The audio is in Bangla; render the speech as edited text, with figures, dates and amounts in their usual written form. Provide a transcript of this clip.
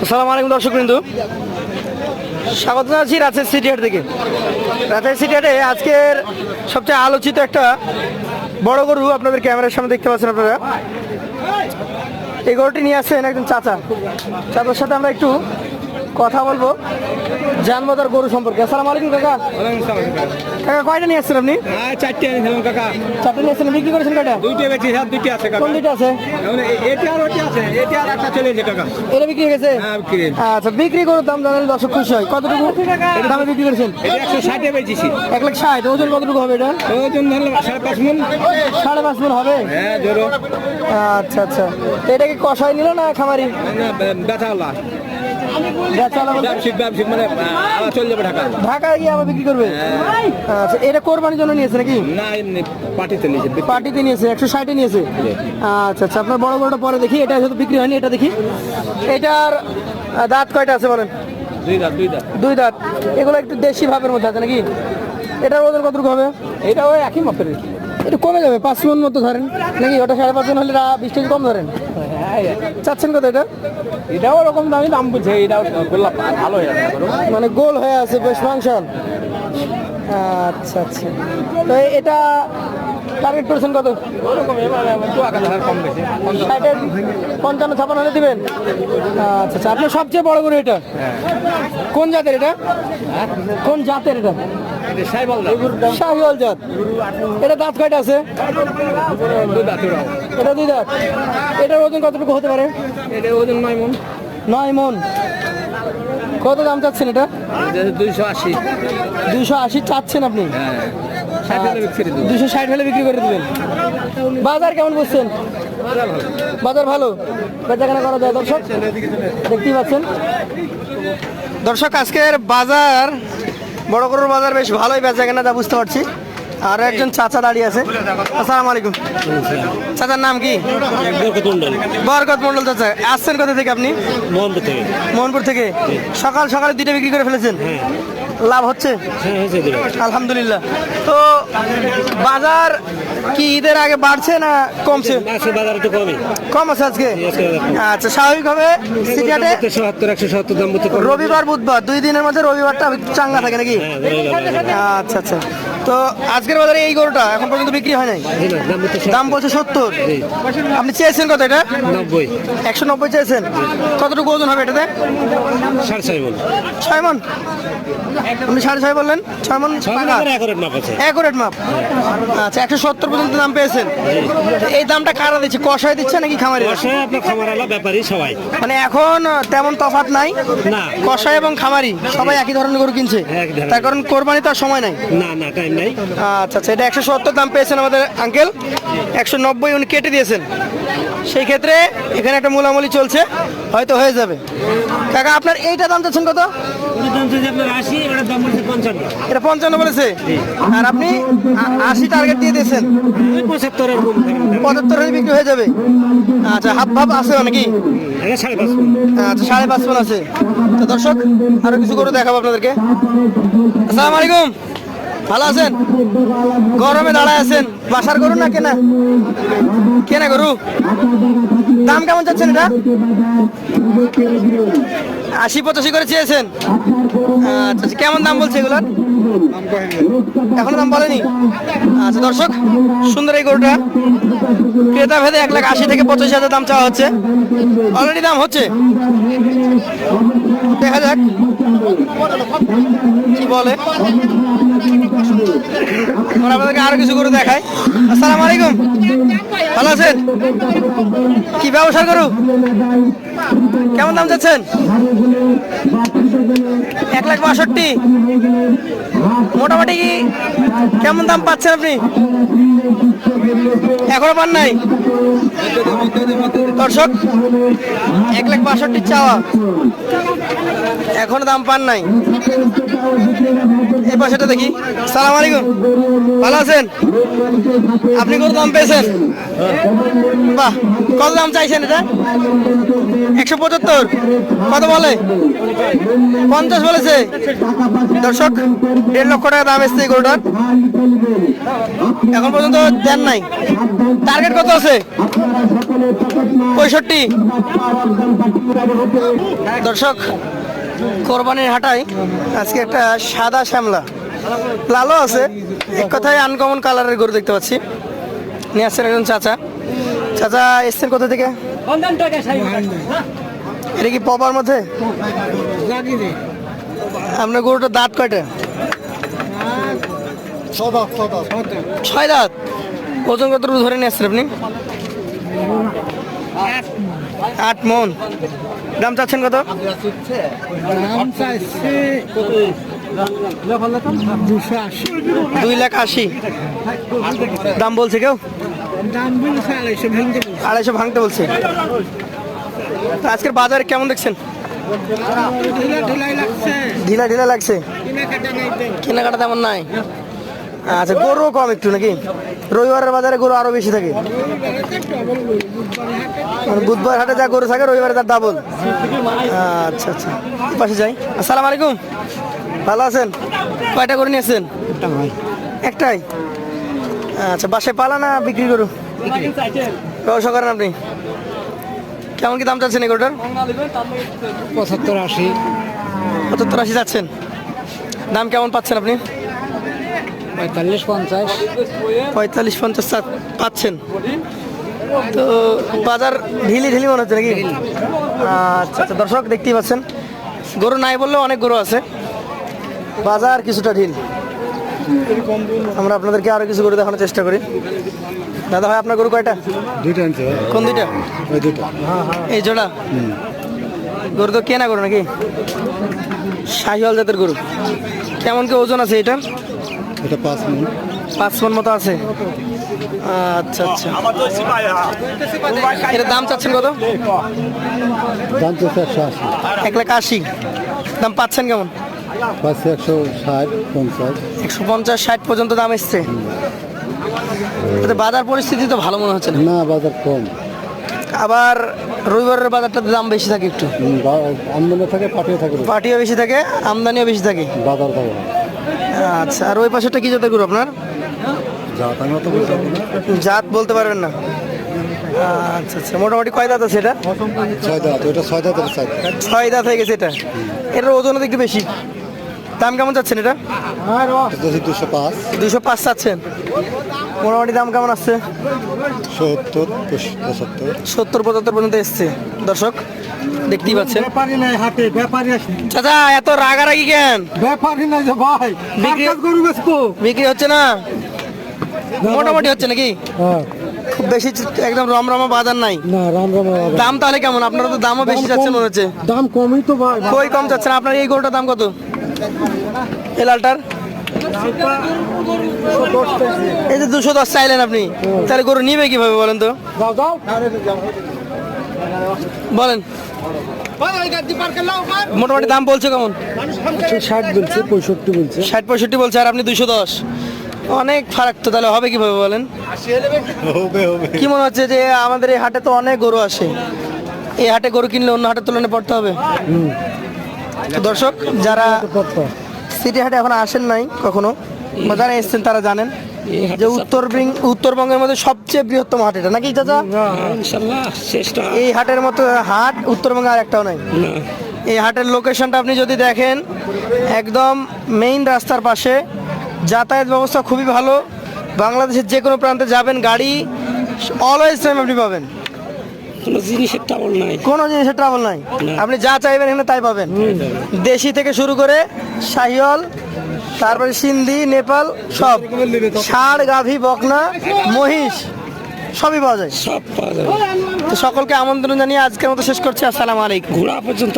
আসসালামু আলাইকুম দর্শকবৃন্দ, স্বাগত জানাচ্ছি রাজশাহী সিটি হাট থেকে। রাজশাহী সিটি হাটে আজকের সবচেয়ে আলোচিত একটা বড় গরু আপনাদের ক্যামেরার সামনে দেখতে পাচ্ছেন আপনারা। এই গরুটি নিয়ে আসছেন একজন চাচার সাথে আমরা একটু কথা বলবো, জানবো তার গরু সম্পর্কে। আসসালামু আলাইকুম কাকা। কাকা কয়টা নিয়ে আসছেন আপনি? চারটে এনেছিলাম কাকা। চারটে নিয়ে আসছেন, বিক্রি করেছেন কয়টা? দুইটা বেশি, দুইটা আছে কাকা। কোন দুইটা আছে? এটা আর ওটা আছে, এটা আর একটা চলে গেছে কাকা। এটা বিক্রি হয়ে গেছে? হ্যাঁ, বিক্রি। আচ্ছা, বিক্রি করে দাম জানালে দর্শক খুশি হয়। কতটুকু দামে বিক্রি করেছেন? এটা 160 বেচেছি। 1,60,000। ওজন কতটুকু হবে এটা? ওজন ধরলে 5.5 মণ। 5.5 মণ হবে? হ্যাঁ, জোরো। আচ্ছা আচ্ছা, তো এটা কি কষাই নিল না খামারি? বেচাওয়ালা ব্যবসায়ী মানে আবার চলে যাবে ঢাকা। ঢাকায় গিয়ে আবার বিক্রি করবে? আচ্ছা, এটা কোরবানির জন্য নিয়েছে নাকি? না, এমনি পার্টিতে নিয়েছে। পার্টিতে নিয়েছে, 160 নিয়েছে। আচ্ছা আচ্ছা, আপনার বড় বড়টা পরে দেখি। এটা হয়তো বিক্রি হয়নি, এটা দেখি। এটার দাঁত কয়টা আছে বলেন? দুই দাঁত। এগুলো একটু দেশি ভাবের মধ্যে আছে নাকি? এটার ওজন কতটুকু হবে? এটা ওই একই মাপের। একটু কমে যাবে, 5 মণ মতো ধরেন নাকি? ওটা 5.5 মণ হলে 20 কেজি কম ধরেন। চাচ্ছেন কত এটা? এটাও ওরকম দামি দাম বলছে। এটাও গোল্লা ভালো হয়ে যাবে, মানে গোল হয়ে আছে, বেশ মাংসাল। আচ্ছা আচ্ছা, তো এটা টার্গেট করেছেন কত? ওরকম কম বেশি। 55-56 হলে দিবেন? আচ্ছা আচ্ছা, আপনার সবচেয়ে বড় গরু এটা কোন জাতের? এটা কোন জাতের? এটা শাহিওয়াল জাত। এটা দাঁত কয়টা আছে? এটা দুই দাঁত। এটার ওজন কতটুকু হতে পারে? এটা ওজন 9 মণ। 9 মণ। কত দাম চাচ্ছেন এটা? 280। 280 চাচ্ছেন আপনি? 260 হলে বিক্রি করে দেবেন। বাজার কেমন বুঝছেন? বাজার ভালো, বেচাকেনা করা যায়। দর্শক দেখতেই পাচ্ছেন, দর্শক আজকের বাজার, বড় গরুর বাজার বেশ ভালোই বেচাকেনা, যা বুঝতে পারছি। আর একজন চাচা দাঁড়িয়ে আছে। আসসালামু আলাইকুম। চাচার নাম কি? বরকত মন্ডল। চাচা আসছেন কোথা থেকে আপনি? মোহনপুর থেকে। সকাল সকালে দুইটা বিক্রি করে ফেলেছেন, লাভ হচ্ছে? আলহামদুলিল্লাহ। তো বাজার কি ঈদের আগে বাড়ছে না কমছে? কম আছে আজকে। আচ্ছা, স্বাভাবিকভাবে সিটি হাটে রবিবার বুধবার 2 দিনের মধ্যে রবিবারটা চাঙ্গা থাকে নাকি? আচ্ছা আচ্ছা, তো আজকের বাজারে এই গরুটা এখন পর্যন্ত বিক্রি হয় নাই, দাম বলছে 70। আপনি চেয়েছেন কত এটা? 190 চেয়েছেন। কতটুকু ওজন হবে এটাতে? 6 মণ। আপনি 6.5 বললেন, 6 মণ একরেট মাপ। আচ্ছা, 170 পর্যন্ত দাম পেয়েছেন। এই দামটা কারা দিচ্ছে, কষায় দিচ্ছে নাকি খামারি? সবাই মানে এখন তেমন তফাৎ নাই, কষাই এবং খামারি সবাই একই ধরনের গরু কিনছে, তার কারণ কোরবানি তো আর সময় নাই। আচ্ছা আচ্ছা, এটা 170 দাম পেয়েছেন আমাদের আঙ্কেল। 190 উনি কেটে দিয়েছেন। সেই ক্ষেত্রে এখানে একটা মূলামূলি চলছে, হয়তো হয়ে যাবে। কাকা আপনার এইটা দাম চাচ্ছেন কত? এটা 55 বলেছে, আর আপনি 80 টার্গেট দিয়ে দিয়েছেন। 75 হলে বিক্রি হয়ে যাবে। আচ্ছা, হাফ ভাব আছে নাকি? আচ্ছা, 5.5 মণ আছে। তো দর্শক আরো কিছু করে দেখাবো আপনাদেরকে। আসসালামু আলাইকুম, ভালো আছেন? গরমে দাঁড়ায় আছেন। বাসার গরু না কেনা? কেনা গরু। দাম কেমন চাচ্ছেন এটা? 80-85 করে চেয়েছেন। আচ্ছা, কেমন দাম বলছে এগুলোর? এখনো দাম বলেনি। আচ্ছা দর্শক, সুন্দর এই গরুটা ক্রেতা ভেদে 1,80,000 থেকে 85,000 দাম চাওয়া হচ্ছে। অলরেডি দাম হচ্ছে, দেখা যাক কি বলে। আমরা আপনাদেরকে আরো কিছু গরু দেখাই। আসসালামু আলাইকুম, ভালো আছেন? কি ব্যবসা গরু? কেমন দাম চাচ্ছেন? 1,62,000। মোটামুটি কেমন দাম পাচ্ছেন আপনি? এখনো পান নাই? দর্শক 1,62,000 চাওয়া। এখনো দাম পান নাই। এই পাশেটা দেখি। সালাম আলাইকুম, ভালো আছেন? আপনি কত দাম পেয়েছেন? বাহ, কত দাম চাইছেন এটা? 175। কত বলে? 50 বলেছে। দর্শক, 1.5 লক্ষ টাকা দাম এসছে এই গরুটার, এখন পর্যন্ত দেন নাই। টার্গেট কত আছে? 65। দর্শক, কোরবানির হাটায় আজকে একটা সাদা শ্যামলা লালও আছে, এক কথায় আনকমন কালারের গরু দেখতে পাচ্ছি। নিয়ে আসছেন একজন চাচা। চাচা এসছেন কোথা থেকে? এটা কি পবার মধ্যে? আপনার গরুটার দাঁত কয়টা? 6 দাঁত। ওজন কতটুকু ধরে নিয়ে আসছেন আপনি? 8 মন। দাম চাচ্ছেন কত? 2,80,000 দাম বলছে কেউ? 250 ভাঙতে বলছে। তো আজকের বাজারে কেমন দেখছেন? ঢিলা ঢিলা লাগছে, কেনাকাটা তেমন নাই। আচ্ছা, গরু কম একটু নাকি? রবিবারের বাজারে গরু আরো বেশি থাকে, বুধবার হাটে যা গরু থাকে রবিবারে তার ডাবল। আচ্ছা আচ্ছা, পাশে যাই। আসসালামু আলাইকুম, ভালো আছেন? কয়টা গরু নিয়েছেন? একটাই। আচ্ছা, বাসায় পালা না বিক্রি করু? ব্যবসা করেন আপনি? কেমন কি দাম চাচ্ছেন এই গরুটার? 75-80। 75-80 যাচ্ছেন। দাম কেমন পাচ্ছেন আপনি? 45-50। 45-50 পাচ্ছেন। তো বাজার ঢিলি ঢিলি মনে হচ্ছে নাকি? আচ্ছা আচ্ছা, দর্শক দেখতেই পাচ্ছেন, গরু নাই বললেও অনেক গরু আছে, বাজার কিছুটা ঢিল। আমরা আপনাদেরকে আরো কিছু গরু দেখানোর চেষ্টা করি। দাদা ভাই, আপনার গরু কয়টা? 2টা আনছে। কোন দুইটা? ওই 2টা। এই জোড়া গরু তো কেনা গরু নাকি? শাহিওয়াল জাতের গরু। কেমন কি ওজন আছে এটা? এটা 5 মণ। 5 মণ মতো আছে। আচ্ছা আচ্ছা, এটার দাম চাচ্ছেন কত? দাম তো 180। 1,80,000। দাম পাচ্ছেন কেমন? 160-50। 150-60 পর্যন্ত দাম এসছে। বাজার পরিস্থিতি তো ভালো মনে হচ্ছে না। না, বাজার কম। আবার রবিবারের বাজারটাতে দাম বেশি থাকে একটু। আমদানি থাকে, পাঠিয়ে থাকে, পাটিও বেশি থাকে, আমদানিও বেশি থাকে। বাজার থাকে। আচ্ছা, আর ওই পাশেটা কি জাতের গরু আপনার? জাত আমি তো বলতে পারবো না। জাত বলতে পারবেন না? আচ্ছা আচ্ছা, মোটামুটি কয় দাঁত আছে এটা? 6 দাঁত। ওইটা 6 দাঁতের সাইজ। 6 দাঁত হয়ে গেছে এটা। এটার ওজন একটু বেশি। দাম কেমন চাচ্ছেন এটা? 205। 205 চাচ্ছেন। মোটামুটি দাম কেমন আসছে? 70-75। 70-75 পর্যন্ত এসছে। দর্শক দেখতেই পাচ্ছেন। ব্যাপারই নাই হাটে, ব্যাপারই আসে। চাচা, এত রাগারাগি কেন? ব্যাপারই নাই যে ভাই, বিক্রি গরু বেচবো। বিক্রি হচ্ছে না? মোটামুটি হচ্ছে নাকি? হ্যাঁ, খুব বেশি একদম রমরমা বাজার নাই। না রাম। দাম তাহলে কেমন? আপনারা তো দামও বেশি যাচ্ছে মনে হচ্ছে। দাম কমই তো ভাই। কই কম যাচ্ছেন? আপনার এই গরুটার দাম কত? এই লালটার? এই যে 210 চাইলেন আপনি, তাহলে গরু নিবে কিভাবে বলেন তো? যাও যাও। বলেন, মোটামুটি দাম বলছে কেমন? 60 বলছে, 65 বলছে। 60-65 বলছে, আর আপনি 210। অনেক ফারাক তো, তাহলে হবে কিভাবে বলেন? হবে হবে। কি মনে হচ্ছে যে আমাদের এই হাটে তো অনেক গরু আসে, এই হাটে গরু কিনলে অন্য হাটের তুলনায় পড়তে হবে। তো দর্শক, যারা সিটি হাটে এখন আসেন নাই কখনো বা যারা এসছেন তারা জানেন যে উত্তরবঙ্গের মধ্যে সবচেয়ে বৃহত্তম হাট এটা নাকি চাচা? ইনশাআল্লাহ চেষ্টা। এই হাটের মতো হাট উত্তরবঙ্গে আর একটাও নাই। এই হাটের লোকেশনটা আপনি যদি দেখেন, একদম মেইন রাস্তার পাশে, যাতায়াত ব্যবস্থা খুবই ভালো। বাংলাদেশের যে কোনো প্রান্তে যাবেন, গাড়ি অলওয়েজ টাইম আপনি পাবেন। কোনো জিনিসের ট্রাবল নাই। কোনো জিনিসের ট্রাবল নাই, আপনি যা চাইবেন এখানে তাই পাবেন। দেশি থেকে শুরু করে শাহিওয়াল, তারপরে সিন্ধি, নেপাল, সব ষাঁড়, গাভী, বকনা, মহিষ সবই পাওয়া যায়। সব পাওয়া যাবে। তো সকলকে আমন্ত্রণ জানিয়ে আজকের মতো শেষ করছি। আসসালামু আলাইকুম। ঘোড়া পর্যন্ত